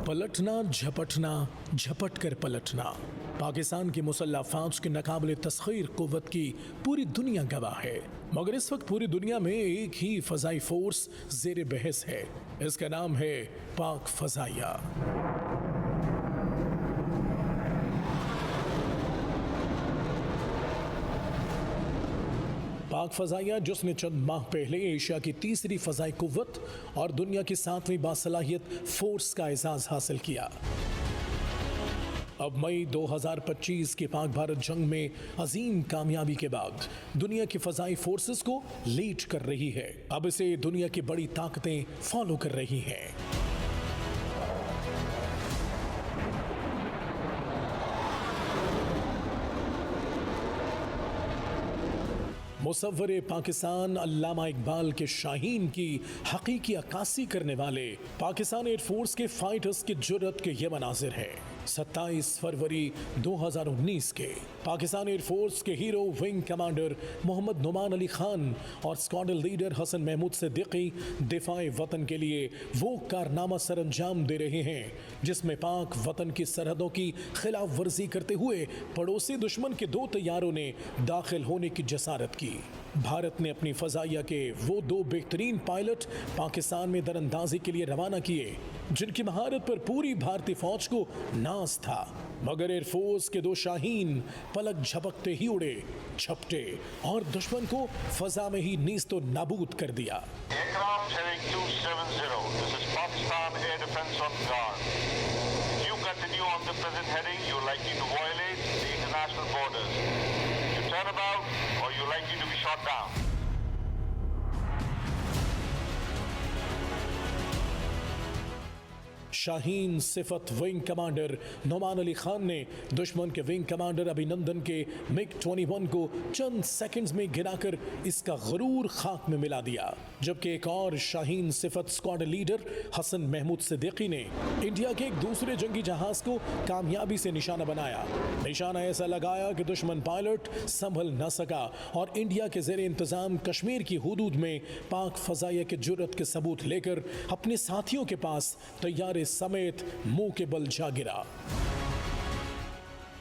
पलटना झपटना झपट कर पलटना। पाकिस्तान की मुसल्लह फौज की नाकाबिले तस्खीर कुव्वत की पूरी दुनिया गवाह है, मगर इस वक्त पूरी दुनिया में एक ही फजाई फोर्स जेर बहस है। इसका नाम है पाक फजाइया। पाक फजाइया, जिसने चंद माह पहले एशिया की तीसरी फजाई कुव्वत और दुनिया की 7वीं बासलाहियत फोर्स का एजाज हासिल किया, अब मई 2025 की पाक भारत जंग में अजीम कामयाबी के बाद दुनिया की फजाई फोर्सेस को लीड कर रही है। अब इसे दुनिया की बड़ी ताकतें फॉलो कर रही हैं। मुसव्वरे पाकिस्तान अल्लामा इकबाल के शाहीन की हकीकी अक्कासी करने वाले पाकिस्तान एयरफोर्स के फाइटर्स की जुर्रत के ये मनाजिर है 27 फरवरी 2019 के। पाकिस्तान एयरफोर्स के hero wing commander Mohammad Numan Ali Khan और स्क्वाड्रन लीडर हसन महमूद सिद्दीकी दिफाए वतन के लिए वो कारनामा सरअंजाम दे रहे हैं जिसमें पाक वतन की सरहदों की खिलाफ वर्जी करते हुए पड़ोसी दुश्मन के 2 तैयारों ने दाखिल होने की जसारत की। भारत ने अपनी फजाइया के वो 2 बेहतरीन पायलट पाकिस्तान में दरअंदाजी के लिए रवाना किए जिनकी महारत पर पूरी भारतीय फौज को नाज था, मगर एयरफोर्स के 2 शाहीन पलक झपकते ही उड़े, झपटे और दुश्मन को फजा में ही नीस्तो नाबूद कर दिया। Aircraft heading 270, this is Pakistan Air Defense on guard. If you continue on the present heading, you're likely to violate the international borders. You turn about or you're likely to be shot down. Shaheen सिफत wing commander Numan Ali Khan ने दुश्मन के wing commander अभिनंदन के MiG-21 को चंद seconds में गिराकर इसका गरूर खाक में मिला दिया, जबकि एक और शाहीन सिफत स्क्वाड्रन लीडर हसन महमूद सिद्दीकी ने इंडिया के एक दूसरे जंगी जहाज को कामयाबी से निशाना बनाया। निशाना ऐसा लगाया कि दुश्मन पायलट संभल न सका और इंडिया के जेर इंतजाम कश्मीर की हुदूद में पाक फजाइया के जुर्रत के सबूत लेकर अपने साथियों के पास तैयारे समेत मुंह के बल जा गिरा।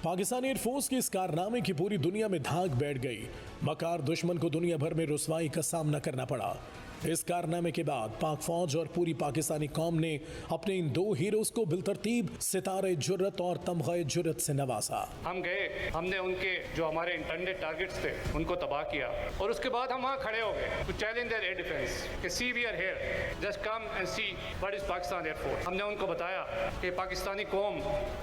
पाकिस्तान एयरफोर्स के इस कारनामे की पूरी दुनिया में धाक बैठ गई, मकार दुश्मन को दुनिया भर में रुसवाई का सामना करना पड़ा। इस कारनामे के बाद पाक फौज और पूरी पाकिस्तानी कौम ने अपने इन 2 हीरोज को बिलतरतीब सितारे जुर्रत और तमग़े जुर्रत से नवाजा। हम गए, हमने उनके जो हमारे इंटेंडेड टारगेट्स थे उनको तबाह किया और उसके बाद हम वहाँ खड़े हो गए to challenge their air defence कि see we are here, just come and see what is Pakistan air force. हमने उनको बताया कि पाकिस्तानी कौम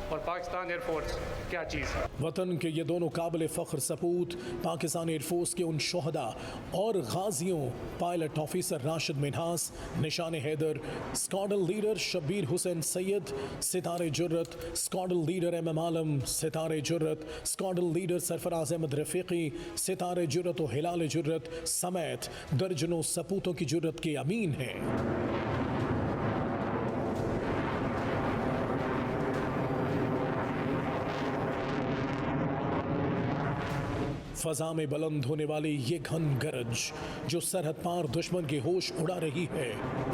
और पाकिस्तान एयरफोर्स क्या चीज़ है। वतन के ये दोनों काबिल फ़ख्र सपूत पाकिस्तान एयरफोर्स के उन शोहदा और गाजियों pilot officer Rashid Minhas, Nishan Haider, squadron leader Shabbir Hussain Syed, Sitare Jurrat, squadron leader MM Alam, Sitare Jurrat, squadron leader Sarfaraz Ahmed Rafiqui, Sitare Jurrat और हिलाल जुर्रत समेत दर्जनों सपूतों की जुर्रत के अमीन हैं। फजा में बुलंद होने वाली ये घन गरज जो सरहद पार दुश्मन के होश उड़ा रही है,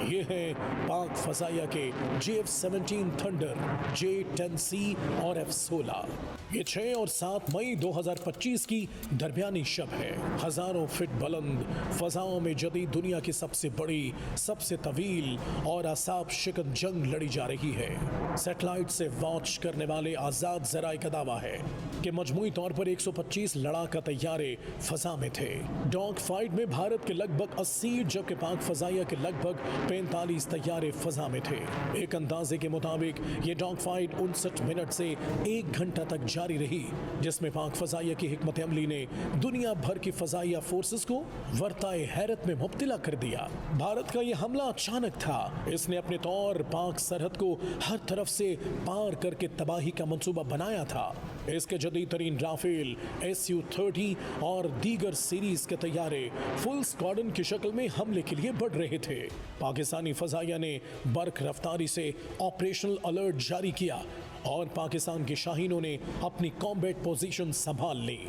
ये है पाक फजाइया के JF-17 थंडर, J-10C और F-16। ये 6 और 7 मई 2025 की दरमियानी शब है। हजारों फीट बुलंद फजाओं में जदीद दुनिया की सबसे बड़ी, सबसे तवील और आसाब शिकन जंग लड़ी जा रही है। सैटेलाइट से वॉच करने वाले आज़ाद ज़राए का दावा है कि मजमूई तौर पर 125 लड़ाका तैयारे फजा में थे। डॉग फाइट में भारत के लगभग 80 जबकि पाक फजाइया के लगभग 45 तैयारे फजा में थे। एक अंदाजे के मुताबिक ये डॉग फाइट 59 मिनट से 1 घंटा तक जारी रही, जिसमें पाक फजाइया की हिकमत अमली ने दुनिया भर की फजाइया फोर्सेस को वर्ताए हैरत में मुब्तला कर दिया। भारत का यह हमला अचानक था, इसने अपने तौर पाक सरहद को हर तरफ से पार करके तबाही का मंसूबा बनाया था। इसके जदीद तरीन राफेल, Su-30 और दीगर सीरीज के तैयारे फुल स्क्वाड्रन की शक्ल में हमले के लिए बढ़ रहे थे। पाकिस्तानी फजाइया ने बर्क रफ्तारी से ऑपरेशनल अलर्ट जारी किया और पाकिस्तान के शाहीनों ने अपनी कॉम्बैट पोजीशन संभाल ली।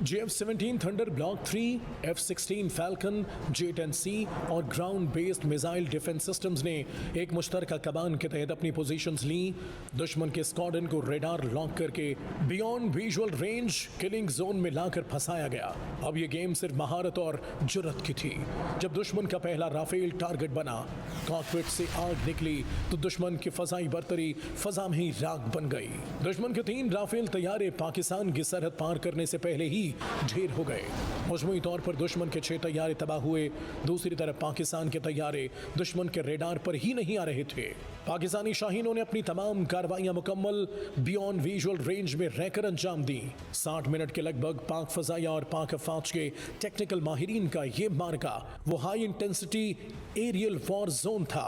JF-17 thunder block 3, F-16 falcon, J-10C और ground based missile defence systems ने एक मुश्तरका कमान के तहत अपनी पोजीशंस ली। दुश्मन के स्क्वाड्रन को रेडार लॉक करके beyond visual range killing zone में लाकर फंसाया गया। अब ये गेम सिर्फ महारत और जुर्रत की थी। जब दुश्मन का पहला राफेल टारगेट बना, कॉकपिट से आग निकली तो दुश्मन की फजाई बर्तरी फजा में ही राख बन गई। दुश्मन के 3 राफेल तैयारे पाकिस्तान की सरहद पार करने से पहले ही ढेर हो गए। मजमूई तौर पर दुश्मन के 6 तैयारे तबाह हुए। दूसरी तरफ पाकिस्तान के तैयारे दुश्मन के रेडार पर ही नहीं आ रहे थे। पाकिस्तानी शाहीनों ने अपनी तमाम कार्रवाइयां मुकम्मल बियॉन्ड विजुअल रेंज में रहकर अंजाम दी। 60 मिनट के लगभग पाक फजाइया और पाक अफवाज के टेक्निकल माहिरीन का ये मार्का वो high intensity aerial war zone था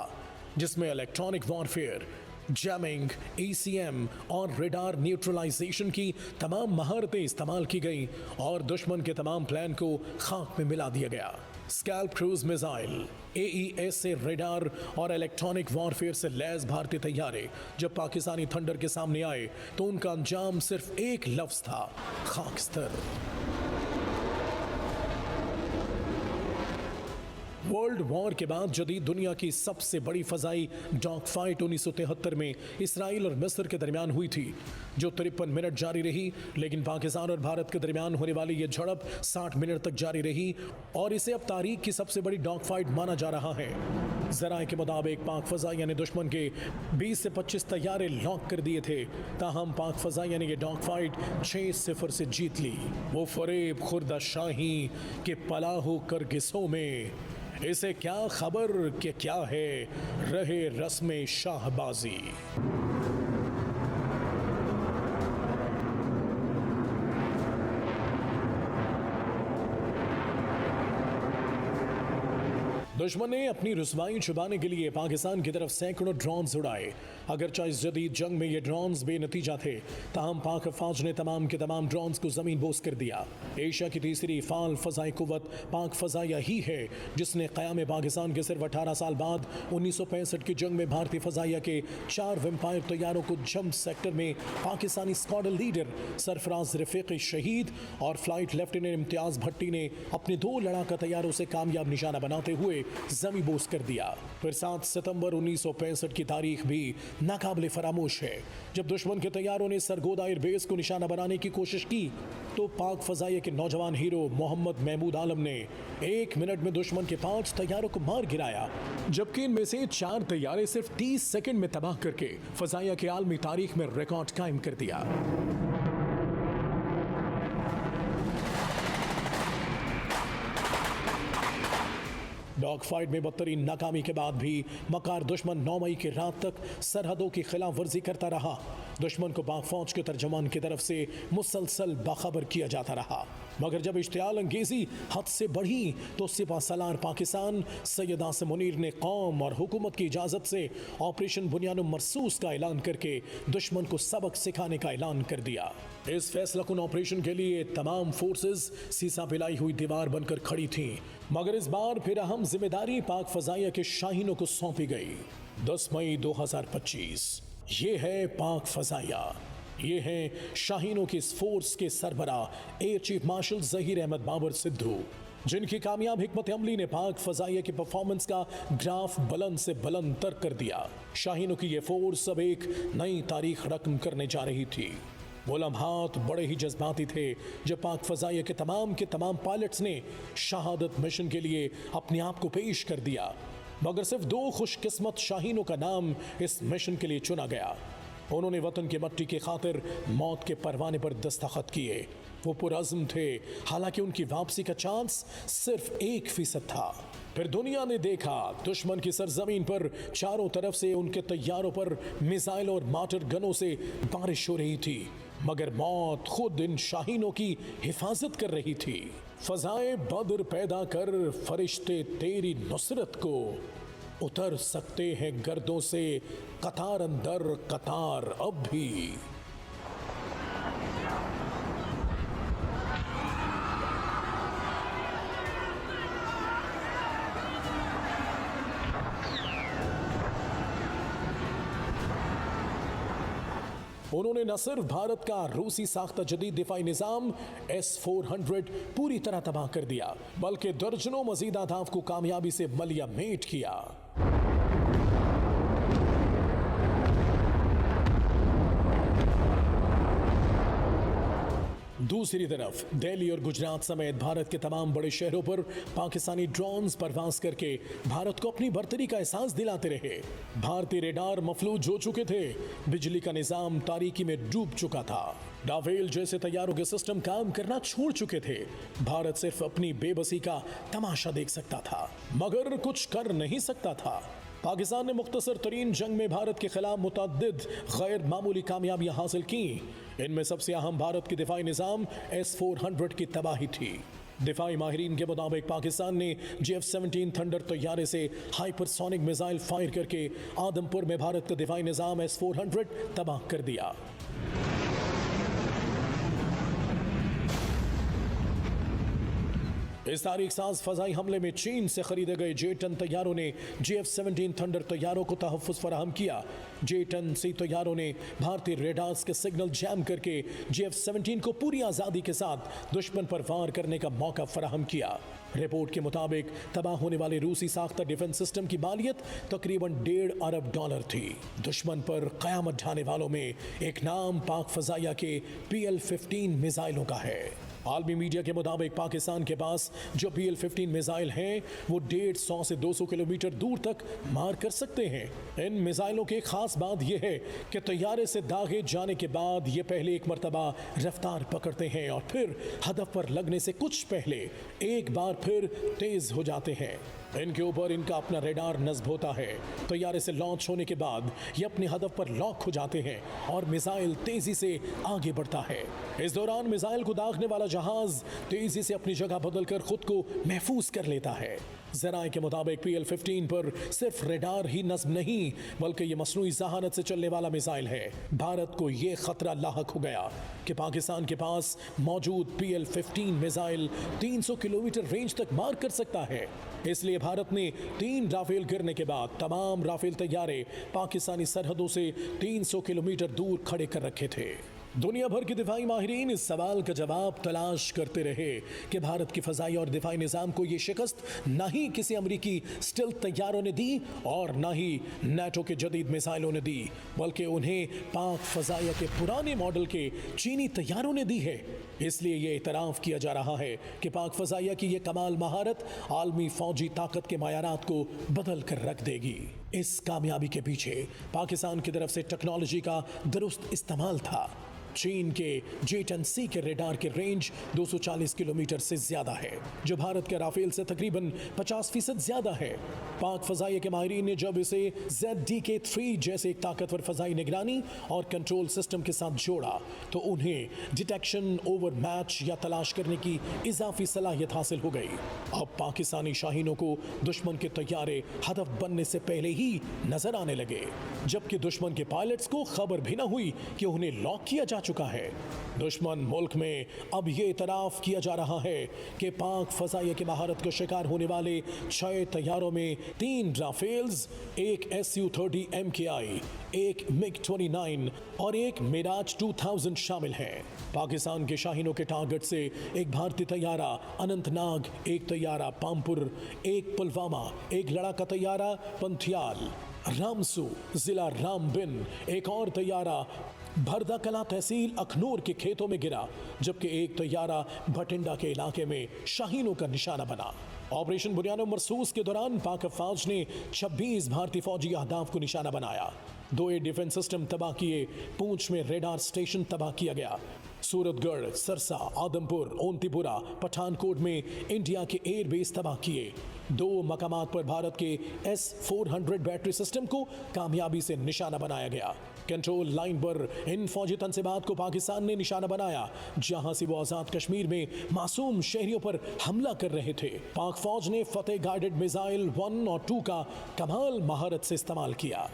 जिसमें इलेक्ट्रॉनिक वॉरफेयर, जैमिंग, ECM और रेडार न्यूट्रलाइजेशन की तमाम महारतें इस्तेमाल की गई और दुश्मन के तमाम प्लान को खाक में मिला दिया गया। स्कैल्प क्रूज मिसाइल, AES से रेडार और इलेक्ट्रॉनिक वॉरफेयर से लैस भारतीय तैयारे जब पाकिस्तानी थंडर के सामने आए तो उनका अंजाम सिर्फ एक लफ्ज था, खाकस्तर। वर्ल्ड वॉर के बाद जदीद दुनिया की सबसे बड़ी फजाई डॉग फाइट 1973 में इसराइल और मिस्र के दरमियान हुई थी, जो 53 मिनट जारी रही। लेकिन पाकिस्तान और भारत के दरमियान होने वाली यह झड़प 60 मिनट तक जारी रही और इसे अब तारीख की सबसे बड़ी डॉग फाइट माना जा रहा है। जराए के मुताबिक पाक फजाइया ने दुश्मन के 20 से 25 तैयारे लॉक कर दिए थे, ताहम पाक फजाइया ने यह डॉग फाइट 6-0 से जीत ली। वो फरेब खुर्दा शाही के पलाहो करगिसों में इसे क्या खबर कि क्या है रहे रस्म शाहबाजी। दुश्मन ने अपनी रुसवाई छुपाने के लिए पाकिस्तान की तरफ सैकड़ों ड्रोन्स उड़ाए। अगरचे इस जदीद जंग में ये ड्रोन्स बेनतीजा थे, ताहम पाक फौज ने तमाम के तमाम ड्रोन्स को जमीन बोस कर दिया। एशिया की तीसरी फाल फजाई कुव्वत पाक फजाइया ही है जिसने क़याम पाकिस्तान के सिर्फ 18 साल बाद 1965 की जंग में भारतीय फजाइया के 4 वेम्पायर तैयारों को जंप सेक्टर में Pakistani squadron leader Sarfaraz Rafiki शहीद और फ्लाइट लेफ्टिनेंट इम्तियाज भट्टी ने अपने 2 लड़ाका तैयारों से कामयाब निशाना बनाते हुए जमी बोस कर दिया। फिर 7 सितंबर 1965 की तारीख भी नाकाबिले फरामोश है, जब दुश्मन के तैयारों ने सरगोदा एयरबेस को निशाना बनाने की कोशिश की तो पाक फजाइया के नौजवान हीरो मोहम्मद महमूद आलम ने 1 मिनट में दुश्मन के 5 तैयारों को मार गिराया, जबकि इनमें से 4 तैयारे सिर्फ 30 सेकंड में तबाह करके फजाइया के आलमी तारीख में रिकॉर्ड कायम कर दिया। डॉग फाइट में बदतरीन नाकामी के बाद भी मकार दुश्मन 9 मई की रात तक सरहदों की खिलाफ वर्जी करता रहा। दुश्मन को पाक फौज के तर्जमान की तरफ से मुसलसल बाखबर किया जाता रहा, मगर जब इश्तियाल अंगेजी हद से बढ़ी तो सिपा सलार पाकिस्तान सैयद आसिम मुनीर ने कौम और हुकूमत की इजाज़त से ऑपरेशन बुनियान मरसूस का ऐलान करके दुश्मन को सबक सिखाने का ऐलान कर दिया। इस फैसलाकुन ऑपरेशन के लिए तमाम फोर्सेस सीसा पिलाई हुई दीवार बनकर खड़ी थीं, मगर इस बार फिर अहम जिम्मेदारी पाक फजाइया के शाहीनों को सौंपी गई। 10 मई 2025 ये है पाक फजाइया, ये हैं शाहीनों की इस फोर्स के सरबरा air chief marshal Zaheer Ahmed Babar Sidhu, जिनकी कामयाब हिकमत अमली ने पाक फजाइया की परफॉर्मेंस का ग्राफ बुलंद से बुलंद तर कर दिया। शाहीनों की ये फोर्स अब एक नई तारीख रकम करने जा रही थी। वो लम्हात बड़े ही जज्बाती थे जब पाक फजाइया के तमाम पायलट्स ने शहादत मिशन के लिए अपने आप को पेश कर दिया, मगर सिर्फ 2 खुशकिस्मत शाहीनों का नाम इस मिशन के लिए चुना गया। उन्होंने वतन की मट्टी की खातिर मौत के परवाने पर दस्तखत किए। वो पुरअज़्म थे, हालांकि उनकी वापसी का चांस सिर्फ 1% था। फिर दुनिया ने देखा दुश्मन की सरजमीन पर चारों तरफ से उनके तैयारों पर मिसाइल और मार्टर गनों से बारिश हो रही थी, मगर मौत खुद इन शाहीनों की हिफाजत कर रही थी। फजाए बद्र पैदा कर फरिश्ते तेरी नुसरत को, उतर सकते हैं गर्दों से कतार अंदर कतार अब भी। उन्होंने न सिर्फ भारत का रूसी साख्ता जदीद दिफाई निजाम S-400 पूरी तरह तबाह कर दिया, बल्कि दर्जनों मजीद अहदाफ को कामयाबी से मलिया मेट किया। दूसरी तरफ दिल्ली और गुजरात समेत भारत के तमाम बड़े शहरों पर पाकिस्तानी ड्रोन्स परवाज करके भारत को अपनी बर्तरी का एहसास दिलाते रहे। भारतीय रेडार मफलूज हो चुके थे, बिजली का निजाम तारीकी में डूब चुका था, राफेल जैसे तैयारों के सिस्टम काम करना छोड़ चुके थे। भारत सिर्फ अपनी बेबसी का तमाशा देख सकता था, मगर कुछ कर नहीं सकता था। पाकिस्तान ने मुख्तसर तरीन जंग में भारत के खिलाफ मुतअद्दिद गैर मामूली कामयाबियां हासिल की। इनमें सबसे अहम भारत के दिफाई निजाम S-400 की तबाही थी। दिफाई माहिरीन के मुताबिक पाकिस्तान ने JF-17 थंडर तैयारे से हाइपरसोनिक मिसाइल फायर करके आदमपुर में भारत का दिफाई निजाम S-400 तबाह कर दिया। इस तारीख साज फजाई हमले में चीन से खरीदे गए J-10 तैयारों ने JF-17 थंडर तैयारों को तहफ़्फ़ुज़ फराहम किया। J-10C तैयारों ने भारतीय रेडार्स के सिग्नल जैम करके JF-17 को पूरी आज़ादी के साथ दुश्मन पर वार करने का मौका फराहम किया। रिपोर्ट के मुताबिक तबाह होने वाले रूसी साख्ता डिफेंस सिस्टम की मालियत तकरीबन $1.5 अरब थी। दुश्मन पर क़यामत ढाने वालों में एक नाम पाक फ़ज़ाइया के PL-15 मिसाइलों का है। आलमी मीडिया के मुताबिक पाकिस्तान के पास जो PL-15 मिसाइल हैं वो 150 से 200 किलोमीटर दूर तक मार कर सकते हैं। इन मिसाइलों की खास बात यह है कि तैयारे से दागे जाने के बाद ये पहले एक मरतबा रफ्तार पकड़ते हैं और फिर हदफ पर लगने से कुछ पहले एक बार फिर तेज हो जाते हैं। इनके ऊपर इनका अपना रेडार नस्ब होता है। तैयारे से लॉन्च होने के बाद ये अपने हदफ पर लॉक हो जाते हैं और मिसाइल तेजी से आगे बढ़ता है। इस दौरान मिसाइल को दागने वाला जहाज तेजी से अपनी जगह बदलकर खुद को महफूज कर लेता है। ज़राए के मुताबिक PL-15 पर सिर्फ रेडार ही नस्ब नहीं बल्कि ये मसनूई जहानत से चलने वाला मिसाइल है। भारत को ये खतरा लाहक हो गया कि पाकिस्तान के पास मौजूद PL-15 मिसाइल 300 किलोमीटर रेंज तक मार कर सकता है। इसलिए भारत ने 3 राफेल गिरने के बाद तमाम राफेल तैयारे पाकिस्तानी सरहदों से 300 किलोमीटर दूर खड़े कर रखे थे। दुनिया भर के दिफाई माहिरीन इस सवाल का जवाब तलाश करते रहे कि भारत की फ़ज़ाई और दिफाई निज़ाम को ये शिकस्त ना ही किसी अमरीकी स्टिल्थ तैयारों ने दी और ना ही नेटो के जदीद मिसाइलों ने दी, बल्कि उन्हें पाक फ़ज़ाइया के पुराने मॉडल के चीनी तैयारों ने दी है। इसलिए ये इतराफ़ किया जा रहा है कि पाक फ़ज़ाइया की ये कमाल महारत आलमी फ़ौजी ताकत के मायारात को बदल कर रख देगी। इस कामयाबी के पीछे पाकिस्तान की तरफ से टेक्नोलॉजी का दुरुस्त इस्तेमाल था। चीन के J-10C के रेडार की रेंज 240 किलोमीटर से ज्यादा है, जो भारत के राफेल से तकरीबन 50% ज्यादा है। पाक फ़ज़ाइया के माहिरीन ने जब इसे ZDK-3 जैसे एक ताकतवर फ़ज़ाई निगरानी और कंट्रोल सिस्टम के साथ जोड़ा तो उन्हें डिटेक्शन ओवर मैच या तलाश करने की इजाफी सलाहियत हासिल हो गई। अब पाकिस्तानी शाहीनों को दुश्मन के तैयारे हदफ बनने से पहले ही नजर आने लगे, जबकि दुश्मन के पायलट्स को खबर भी न हुई कि उन्हें लॉक किया जा चुका है। दुश्मन मुल्क में अब ये इतराफ़ किया जा रहा है कि पाक फ़ज़ाइया की महारत को शिकार होने वाले 6 तैयारों में 3 राफेल्स, एक Su-30 MKI, एक MiG-29 और एक मिराज 2000 शामिल हैं। पाकिस्तान के शाहीनों के टारगेट से एक भारतीय तैयारा अनंतनाग, एक तैयारा पामपुर, एक पुलवामा, एक लड़ाका तैयारा पंथियाल, रामसू जिला रामबिन, एक और तैयारा भरदा कला तहसील अखनूर के खेतों में गिरा, जबकि एक तैयारा भटिंडा के इलाके में शाहीनों का निशाना बना। ऑपरेशन बुनियाद मरसूस के दौरान पाक अफवाज ने 26 भारतीय फौजी अहदाफ को निशाना बनाया। 2 एयर डिफेंस सिस्टम तबाह किए, पूंछ में रेडार स्टेशन तबाह किया गया। सूरतगढ़, सरसा, आदमपुर, ओंतीपुरा, पठानकोट में इंडिया के एयर बेस तबाह किए। 2 मकामात पर भारत के S-400 बैटरी सिस्टम को कामयाबी से निशाना बनाया गया। कंट्रोल लाइन पर इन फौजी तनसीबात को पाकिस्तान ने निशाना बनाया, जहां से वो आज़ाद कश्मीर में मासूम शहरियों पर हमला कर रहे थे। पाक फौज ने फतेह गाइडेड मिसाइल 1 और 2 का कमाल महारत से इस्तेमाल किया।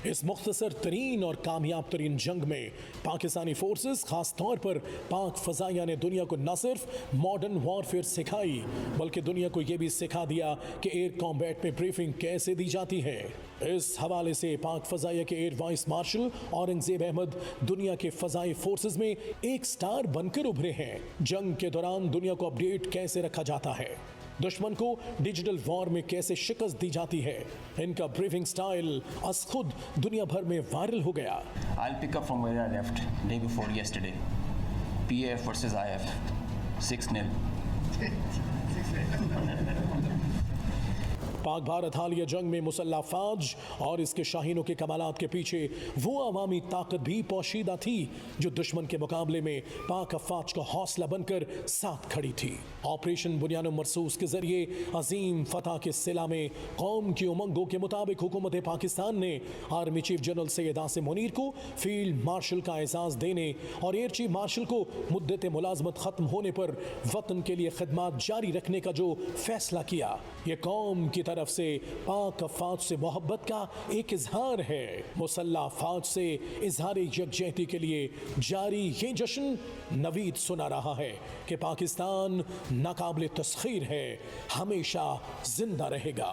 इस मुख्तसर तरीन और कामयाब तरीन जंग में पाकिस्तानी फोर्सेस खास तौर पर पाक फजाइया ने दुनिया को न सिर्फ मॉडर्न वॉरफेयर सिखाई बल्कि दुनिया को यह भी सिखा दिया कि एयर कॉम्बैट में ब्रीफिंग कैसे दी जाती है। इस हवाले से पाक फजाइया के air vice marshal Aurangzeb Ahmed दुनिया के फजाई फोर्सेस में एक स्टार बनकर उभरे हैं। जंग के दौरान दुनिया को अपडेट कैसे रखा जाता है, दुश्मन को डिजिटल वॉर में कैसे शिकस्त दी जाती है, इनका ब्रीफिंग स्टाइल अस खुद दुनिया भर में वायरल हो गया। I'll pick up from where I left day before yesterday. PAF versus IF 6-0. Pak Bharat हालिया जंग में मुसल्ला फौज और इसके शाहीनों के कमालात के पीछे वो अवामी ताकत भी पोशीदा थी जो दुश्मन के मुकाबले में पाक अफवाज का हौसला बनकर साथ खड़ी थी। ऑपरेशन बुनियान मरसूस के जरिए अजीम फतह के सिला में कौम की उमंगों के मुताबिक हुकूमत पाकिस्तान ने army chief general Syed Asim Munir को फील्ड मार्शल का एजाज देने और एयर चीफ मार्शल को मुद्दत मुलाजमत खत्म होने पर वतन के लिए खिदमत जारी रखने का जो फैसला किया, ये कौम की तरफ से पाक अफवाज से मोहब्बत का एक इजहार है। मुसल्ला फौज से इजहार यकजहती के लिए जारी ये जश्न नवीद सुना रहा है कि पाकिस्तान नाकाबिल तस्खीर है, हमेशा जिंदा रहेगा।